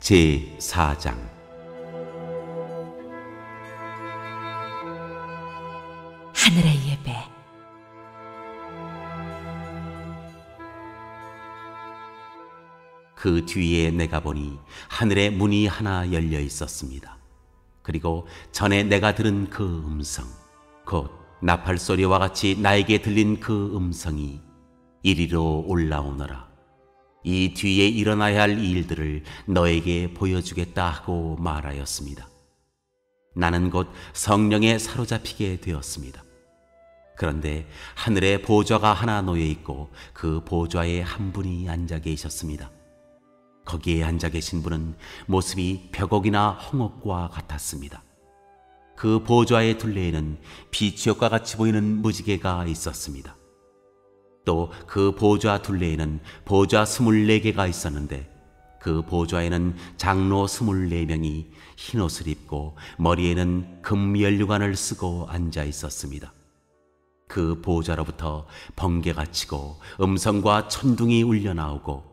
제4장. 하늘의 예배. 그 뒤에 내가 보니 하늘의 문이 하나 열려 있었습니다. 그리고 전에 내가 들은 그 음성, 곧 나팔 소리와 같이 나에게 들린 그 음성이 이리로 올라오너라. 이 뒤에 일어나야 할 일들을 너에게 보여주겠다 하고 말하였습니다. 나는 곧 성령에 사로잡히게 되었습니다. 그런데 하늘에 보좌가 하나 놓여 있고 그 보좌에 한 분이 앉아 계셨습니다. 거기에 앉아 계신 분은 모습이 벽옥이나 홍옥과 같았습니다. 그 보좌의 둘레에는 비추옥과 같이 보이는 무지개가 있었습니다. 또 그 보좌 둘레에는 보좌 24개가 있었는데 그 보좌에는 장로 24명이 흰옷을 입고 머리에는 금 연류관을 쓰고 앉아 있었습니다. 그 보좌로부터 번개가 치고 음성과 천둥이 울려 나오고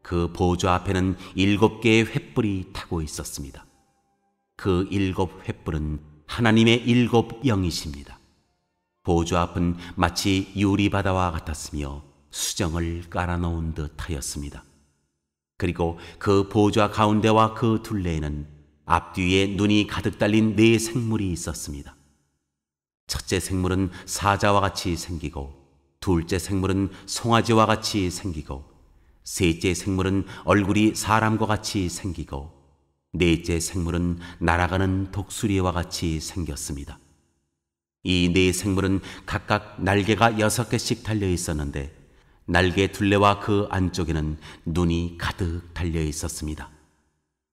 그 보좌 앞에는 7개의 횃불이 타고 있었습니다. 그 7 횃불은 하나님의 7 영이십니다. 보좌 앞은 마치 유리바다와 같았으며 수정을 깔아놓은 듯 하였습니다. 그리고 그 보좌 가운데와 그 둘레에는 앞뒤에 눈이 가득 달린 4 생물이 있었습니다. 첫째 생물은 사자와 같이 생기고, 둘째 생물은 송아지와 같이 생기고, 셋째 생물은 얼굴이 사람과 같이 생기고, 넷째 생물은 날아가는 독수리와 같이 생겼습니다. 이 4 생물은 각각 날개가 6개씩 달려 있었는데 날개 둘레와 그 안쪽에는 눈이 가득 달려 있었습니다.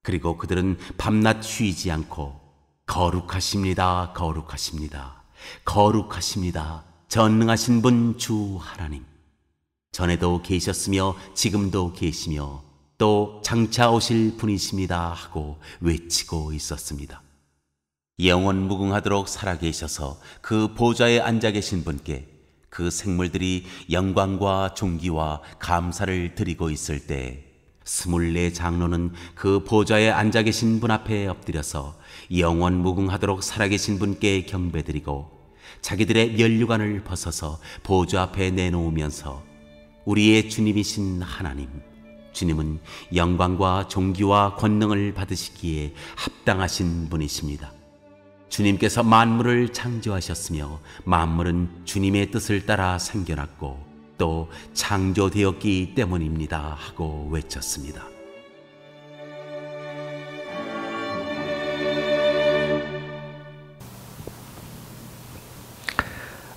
그리고 그들은 밤낮 쉬지 않고 거룩하십니다, 거룩하십니다, 거룩하십니다, 전능하신 분 주 하나님, 전에도 계셨으며 지금도 계시며 또 장차 오실 분이십니다 하고 외치고 있었습니다. 영원 무궁하도록 살아계셔서 그 보좌에 앉아 계신 분께 그 생물들이 영광과 존귀와 감사를 드리고 있을 때 24 장로는 그 보좌에 앉아 계신 분 앞에 엎드려서 영원 무궁하도록 살아계신 분께 경배드리고 자기들의 면류관을 벗어서 보좌 앞에 내놓으면서 우리의 주님이신 하나님, 주님은 영광과 존귀와 권능을 받으시기에 합당하신 분이십니다. 주님께서 만물을 창조하셨으며 만물은 주님의 뜻을 따라 생겨났고 또 창조되었기 때문입니다 하고 외쳤습니다.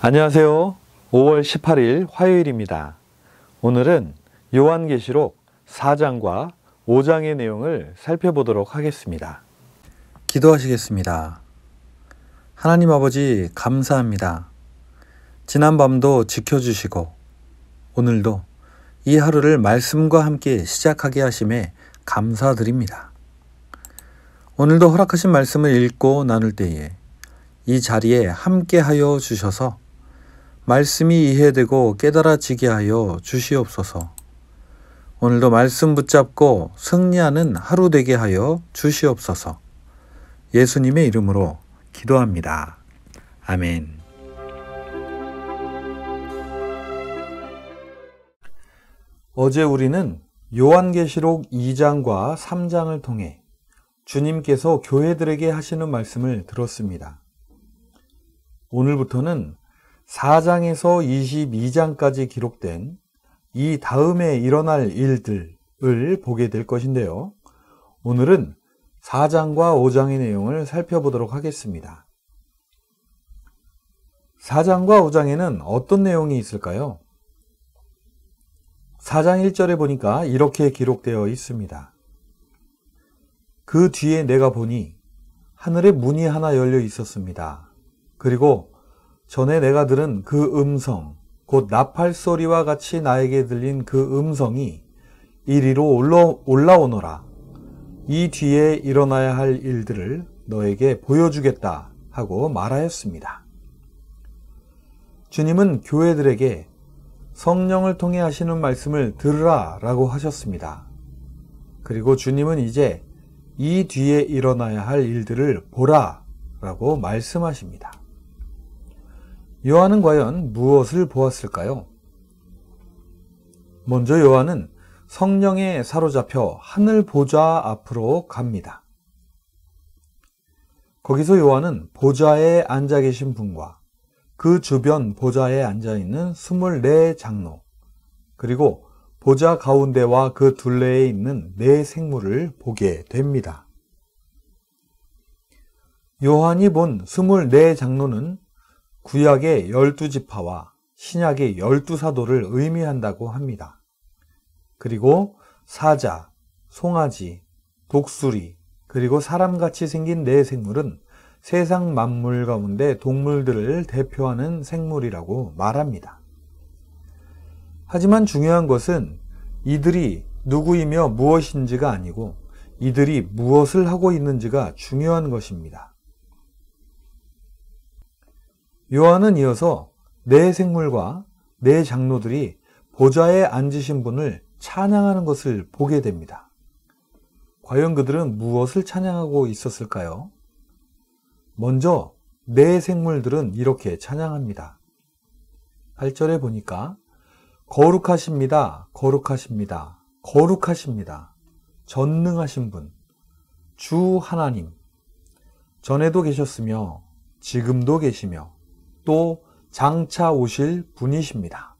안녕하세요. 5월 18일 화요일입니다. 오늘은 요한계시록 4장과 5장의 내용을 살펴보도록 하겠습니다. 기도하시겠습니다. 하나님 아버지, 감사합니다. 지난밤도 지켜주시고 오늘도 이 하루를 말씀과 함께 시작하게 하심에 감사드립니다. 오늘도 허락하신 말씀을 읽고 나눌 때에 이 자리에 함께 하여 주셔서 말씀이 이해되고 깨달아지게 하여 주시옵소서. 오늘도 말씀 붙잡고 승리하는 하루 되게 하여 주시옵소서. 예수님의 이름으로 기도합니다. 아멘. 어제 우리는 요한계시록 2장과 3장을 통해 주님께서 교회들에게 하시는 말씀을 들었습니다. 오늘부터는 4장에서 22장까지 기록된 이 다음에 일어날 일들을 보게 될 것인데요. 오늘은 4장과 5장의 내용을 살펴보도록 하겠습니다. 4장과 5장에는 어떤 내용이 있을까요? 4장 1절에 보니까 이렇게 기록되어 있습니다. 그 뒤에 내가 보니 하늘에 문이 하나 열려 있었습니다. 그리고 전에 내가 들은 그 음성, 곧 나팔 소리와 같이 나에게 들린 그 음성이 이리로 올라오너라. 이 뒤에 일어나야 할 일들을 너에게 보여주겠다 하고 말하였습니다. 주님은 교회들에게 성령을 통해 하시는 말씀을 들으라 라고 하셨습니다. 그리고 주님은 이제 이 뒤에 일어나야 할 일들을 보라 라고 말씀하십니다. 요한은 과연 무엇을 보았을까요? 먼저 요한은 성령에 사로잡혀 하늘 보좌 앞으로 갑니다. 거기서 요한은 보좌에 앉아 계신 분과 그 주변 보좌에 앉아 있는 24 장로, 그리고 보좌 가운데와 그 둘레에 있는 4 생물을 보게 됩니다. 요한이 본 24 장로는 구약의 12지파와 신약의 12사도를 의미한다고 합니다. 그리고 사자, 송아지, 독수리, 그리고 사람같이 생긴 4 생물은 세상 만물 가운데 동물들을 대표하는 생물이라고 말합니다. 하지만 중요한 것은 이들이 누구이며 무엇인지가 아니고 이들이 무엇을 하고 있는지가 중요한 것입니다. 요한은 이어서 4 생물과 4 장로들이 보좌에 앉으신 분을 찬양하는 것을 보게 됩니다. 과연 그들은 무엇을 찬양하고 있었을까요? 먼저 4 생물들은 이렇게 찬양합니다. 8절에 보니까 거룩하십니다. 거룩하십니다. 거룩하십니다. 전능하신 분, 주 하나님, 전에도 계셨으며 지금도 계시며 또 장차 오실 분이십니다.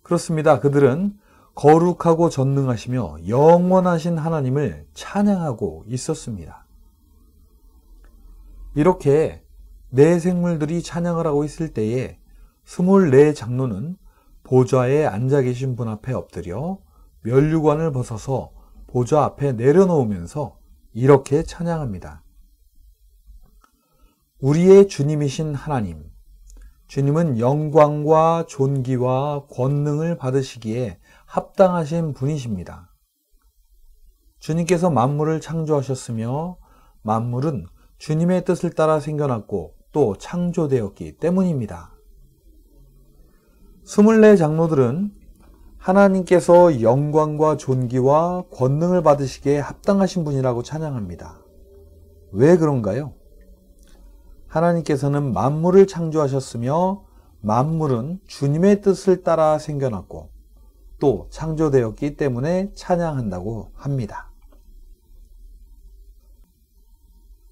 그렇습니다. 그들은 거룩하고 전능하시며 영원하신 하나님을 찬양하고 있었습니다. 이렇게 4 생물들이 찬양을 하고 있을 때에 24 장로는 보좌에 앉아 계신 분 앞에 엎드려 면류관을 벗어서 보좌 앞에 내려놓으면서 이렇게 찬양합니다. 우리의 주님이신 하나님, 주님은 영광과 존귀와 권능을 받으시기에 합당하신 분이십니다. 주님께서 만물을 창조하셨으며 만물은 주님의 뜻을 따라 생겨났고 또 창조되었기 때문입니다. 24 장로들은 하나님께서 영광과 존귀와 권능을 받으시기에 합당하신 분이라고 찬양합니다. 왜 그런가요? 하나님께서는 만물을 창조하셨으며 만물은 주님의 뜻을 따라 생겨났고 또 창조되었기 때문에 찬양한다고 합니다.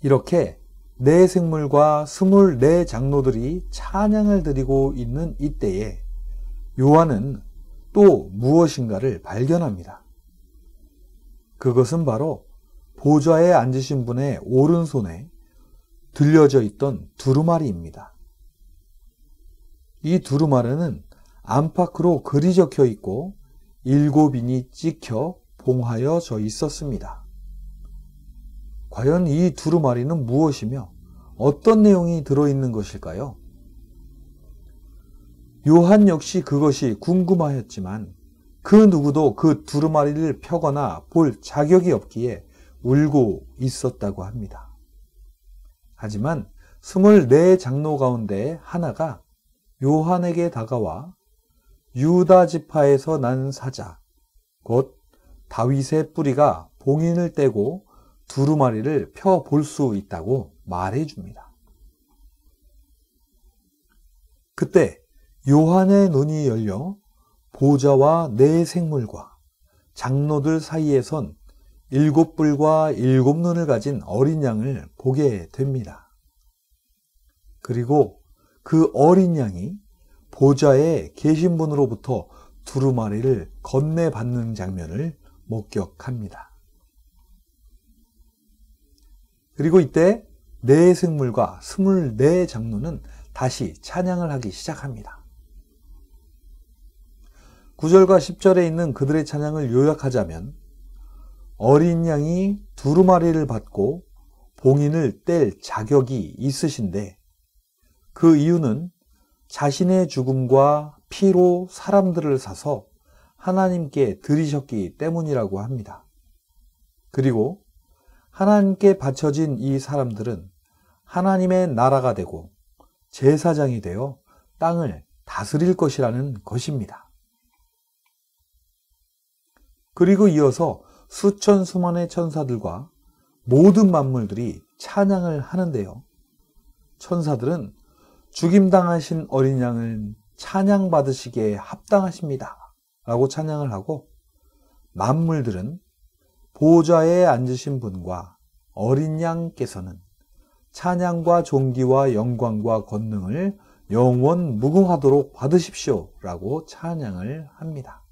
이렇게 4 생물과 24 장로들이 찬양을 드리고 있는 이때에 요한은 또 무엇인가를 발견합니다. 그것은 바로 보좌에 앉으신 분의 오른손에 들려져 있던 두루마리입니다. 이 두루마리는 안팎으로 글이 적혀 있고 7인이 찍혀 봉하여 져 있었습니다. 과연 이 두루마리는 무엇이며 어떤 내용이 들어있는 것일까요? 요한 역시 그것이 궁금하였지만 그 누구도 그 두루마리를 펴거나 볼 자격이 없기에 울고 있었다고 합니다. 하지만 24 장로 가운데 하나가 요한에게 다가와 유다 지파에서 난 사자, 곧 다윗의 뿌리가 봉인을 떼고 두루마리를 펴 볼 수 있다고 말해 줍니다. 그때 요한의 눈이 열려 보좌와 4 생물과 장로들 사이에 선 7뿔과 7눈을 가진 어린 양을 보게 됩니다. 그리고 그 어린 양이 보좌에 계신 분으로부터 두루마리를 건네받는 장면을 목격합니다. 그리고 이때 4 생물과 24 장로는 다시 찬양을 하기 시작합니다. 9절과 10절에 있는 그들의 찬양을 요약하자면 어린 양이 두루마리를 받고 봉인을 뗄 자격이 있으신데 그 이유는 자신의 죽음과 피로 사람들을 사서 하나님께 드리셨기 때문이라고 합니다. 그리고 하나님께 바쳐진 이 사람들은 하나님의 나라가 되고 제사장이 되어 땅을 다스릴 것이라는 것입니다. 그리고 이어서 수천 수만의 천사들과 모든 만물들이 찬양을 하는데요. 천사들은 죽임당하신 어린 양을 찬양받으시기에 합당하십니다 라고 찬양을 하고, 만물들은 보좌에 앉으신 분과 어린 양께서는 찬양과 존귀와 영광과 권능을 영원 무궁하도록 받으십시오 라고 찬양을 합니다.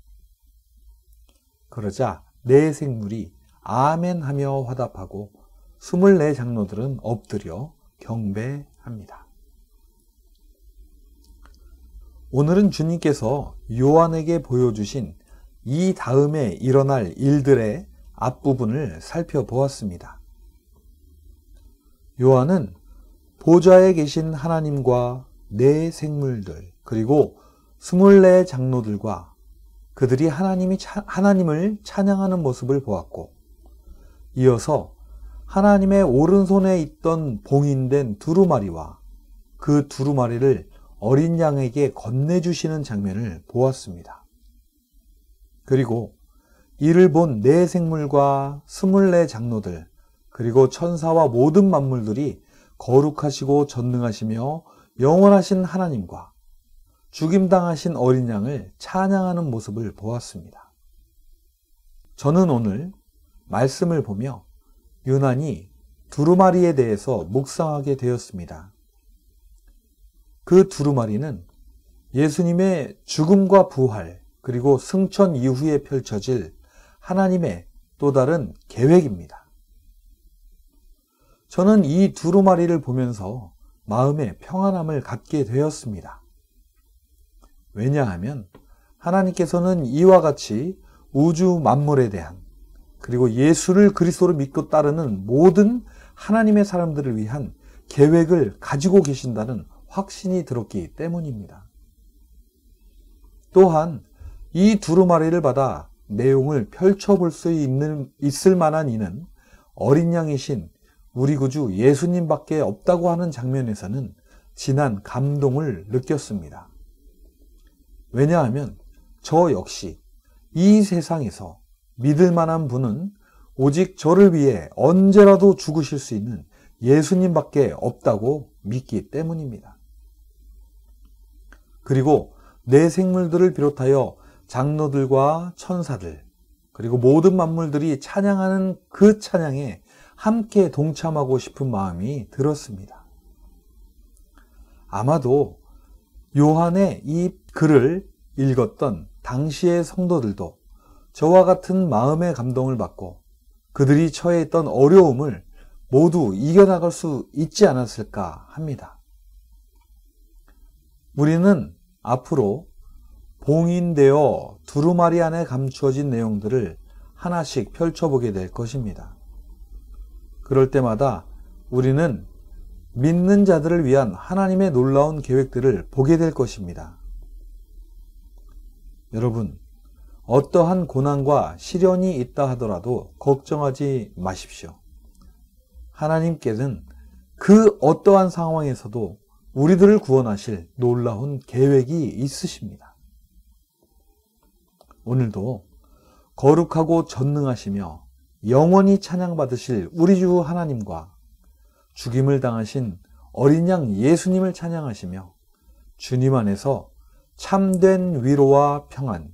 그러자 네 생물이 아멘 하며 화답하고 24 장로들은 엎드려 경배합니다. 오늘은 주님께서 요한에게 보여주신 이 다음에 일어날 일들의 앞부분을 살펴보았습니다. 요한은 보좌에 계신 하나님과 네 생물들, 그리고 24 장로들과 그들이 하나님을 찬양하는 모습을 보았고, 이어서 하나님의 오른손에 있던 봉인된 두루마리와 그 두루마리를 어린 양에게 건네주시는 장면을 보았습니다. 그리고 이를 본 네 생물과 24 장로들, 그리고 천사와 모든 만물들이 거룩하시고 전능하시며 영원하신 하나님과 죽임당하신 어린 양을 찬양하는 모습을 보았습니다. 저는 오늘 말씀을 보며 유난히 두루마리에 대해서 묵상하게 되었습니다. 그 두루마리는 예수님의 죽음과 부활, 그리고 승천 이후에 펼쳐질 하나님의 또 다른 계획입니다. 저는 이 두루마리를 보면서 마음의 평안함을 갖게 되었습니다. 왜냐하면 하나님께서는 이와 같이 우주 만물에 대한, 그리고 예수를 그리스도로 믿고 따르는 모든 하나님의 사람들을 위한 계획을 가지고 계신다는 확신이 들었기 때문입니다. 또한 이 두루마리를 받아 내용을 펼쳐볼 수 있을 만한 이는 어린 양이신 우리 구주 예수님밖에 없다고 하는 장면에서는 진한 감동을 느꼈습니다. 왜냐하면 저 역시 이 세상에서 믿을 만한 분은 오직 저를 위해 언제라도 죽으실 수 있는 예수님밖에 없다고 믿기 때문입니다. 그리고 내 생물들을 비롯하여 장로들과 천사들, 그리고 모든 만물들이 찬양하는 그 찬양에 함께 동참하고 싶은 마음이 들었습니다. 아마도 요한의 이 글을 읽었던 당시의 성도들도 저와 같은 마음의 감동을 받고 그들이 처해 있던 어려움을 모두 이겨나갈 수 있지 않았을까 합니다. 우리는 앞으로 봉인되어 두루마리 안에 감추어진 내용들을 하나씩 펼쳐보게 될 것입니다. 그럴 때마다 우리는 믿는 자들을 위한 하나님의 놀라운 계획들을 보게 될 것입니다. 여러분, 어떠한 고난과 시련이 있다 하더라도 걱정하지 마십시오. 하나님께서는 그 어떠한 상황에서도 우리들을 구원하실 놀라운 계획이 있으십니다. 오늘도 거룩하고 전능하시며 영원히 찬양받으실 우리 주 하나님과 죽임을 당하신 어린 양 예수님을 찬양하시며 주님 안에서 참된 위로와 평안,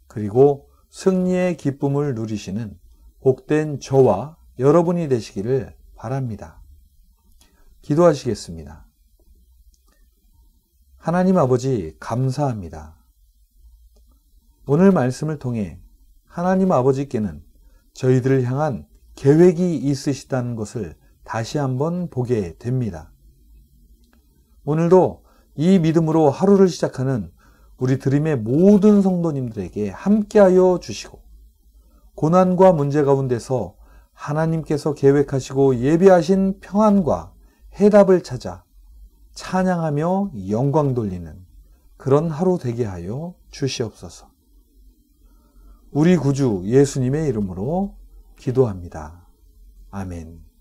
그리고 승리의 기쁨을 누리시는 복된 저와 여러분이 되시기를 바랍니다. 기도하시겠습니다. 하나님 아버지, 감사합니다. 오늘 말씀을 통해 하나님 아버지께는 저희들을 향한 계획이 있으시다는 것을 다시 한번 보게 됩니다. 오늘도 이 믿음으로 하루를 시작하는 우리 드림의 모든 성도님들에게 함께하여 주시고, 고난과 문제 가운데서 하나님께서 계획하시고 예비하신 평안과 해답을 찾아 찬양하며 영광 돌리는 그런 하루 되게 하여 주시옵소서. 우리 구주 예수님의 이름으로 기도합니다. 아멘.